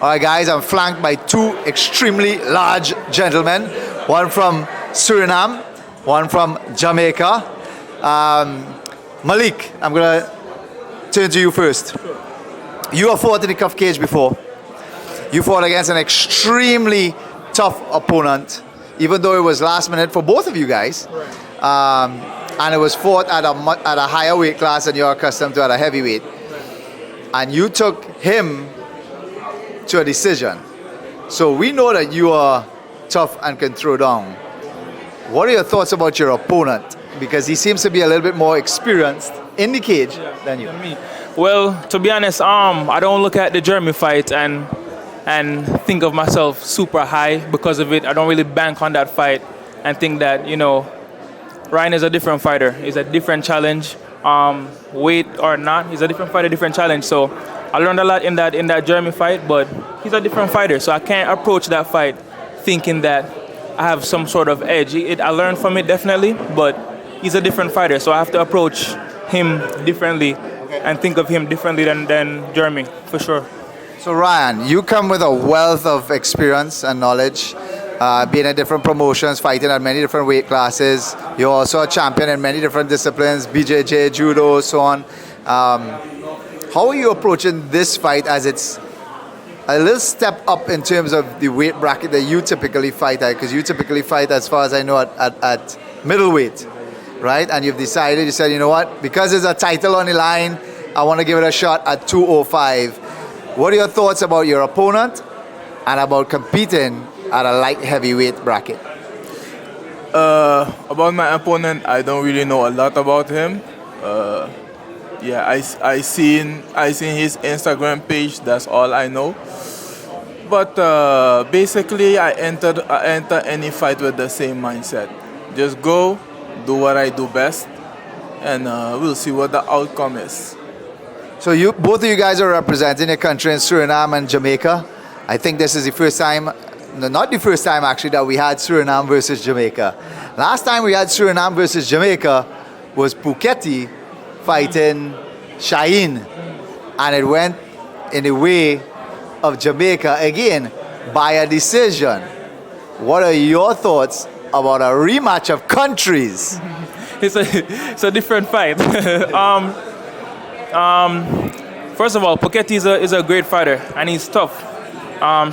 All right, guys, I'm flanked by two extremely large gentlemen. One from Suriname, one from Jamaica. Malik, I'm going to turn to you first. You have fought in the cuff cage before. You fought against an extremely tough opponent, even though it was last minute for both of you guys. Right. And it was fought at a higher weight class than you're accustomed to, at a heavyweight. And you took him to a decision. So we know that you are tough and can throw down. What are your thoughts about your opponent? Because he seems to be a little bit more experienced in the cage than you. Me. Well, to be honest, I don't look at the Jeremy fight and think of myself super high because of it. I don't really bank on that fight and think that, Ryan is a different fighter. He's a different challenge. Weight or not, he's a different fighter, different challenge. So I learned a lot in that Jeremy fight, but he's a different fighter. So I can't approach that fight thinking that I have some sort of edge. I learned from it definitely, but he's a different fighter. So I have to approach him differently and think of him differently than Jeremy, for sure. So Ryan, you come with a wealth of experience and knowledge, being in different promotions, fighting at many different weight classes. You're also a champion in many different disciplines, BJJ, judo, so on. How are you approaching this fight, as it's a little step up in terms of the weight bracket that you typically fight at? Because you typically fight, as far as I know, at middleweight, right? And you said, you know what, because there's a title on the line, I want to give it a shot at 205. What are your thoughts about your opponent and about competing at a light heavyweight bracket? About my opponent, I don't really know a lot about him. I seen his Instagram page. That's all I know. But basically, I enter any fight with the same mindset. Just go, do what I do best, and we'll see what the outcome is. So both of you guys are representing your country in Suriname and Jamaica. I think this is the first time, no, not the first time actually, that we had Suriname versus Jamaica. Last time we had Suriname versus Jamaica was Phuket fighting Shaheen, and it went in the way of Jamaica again by a decision. What are your thoughts about a rematch of countries? It's a different fight. First of all, Phuket is a great fighter and he's tough.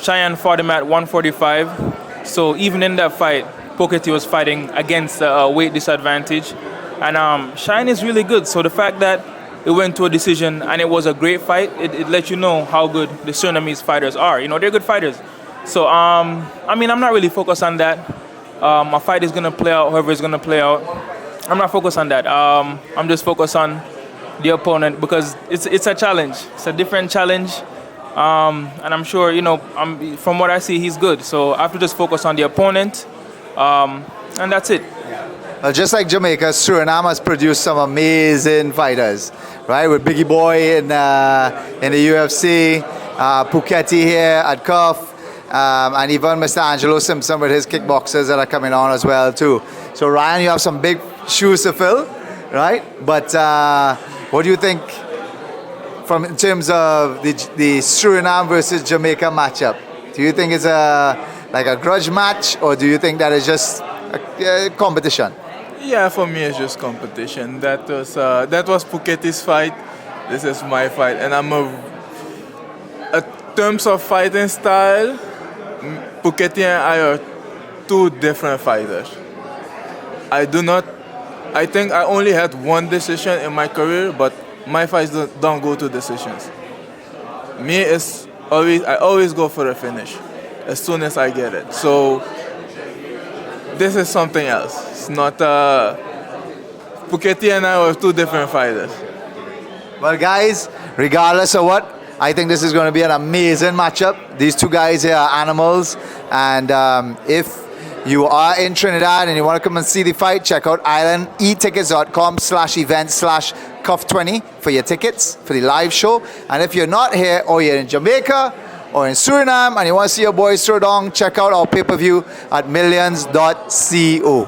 Cheyenne fought him at 145, so even in that fight, Phuket was fighting against a weight disadvantage, and Cheyenne is really good. So the fact that it went to a decision and it was a great fight, it lets you know how good the Surinamese fighters are. They're good fighters. So I'm not really focused on that. My fight is gonna play out however it's gonna play out. I'm not focused on that. I'm just focused on the opponent because it's a challenge. It's a different challenge, and I'm sure from what I see, he's good. So I have to just focus on the opponent, and that's it. Just like Jamaica, Suriname has produced some amazing fighters, right? With Biggie Boy in the UFC, Phuket here at CUF, and even Mr. Angelo Simpson with his kickboxers that are coming on as well too. So Ryan, you have some big shoes to fill, right? But what do you think in terms of the Suriname versus Jamaica matchup? Do you think it's like a grudge match, or do you think that is just a competition? Yeah, for me it's just competition. That was Phuket's fight. This is my fight, and in terms of fighting style, Phuket and I are two different fighters. I think I only had one decision in my career, but my fights don't go to decisions. I always go for a finish as soon as I get it. So this is something else. It's not Phuket and I are two different fighters. Well, guys, regardless of what, I think this is going to be an amazing matchup. These two guys here are animals, and if you are in Trinidad and you want to come and see the fight, check out islandetickets.com/event/CUF20 for your tickets for the live show. And if you're not here, or you're in Jamaica or in Suriname and you want to see your boys throw down, check out our pay-per-view at millions.co.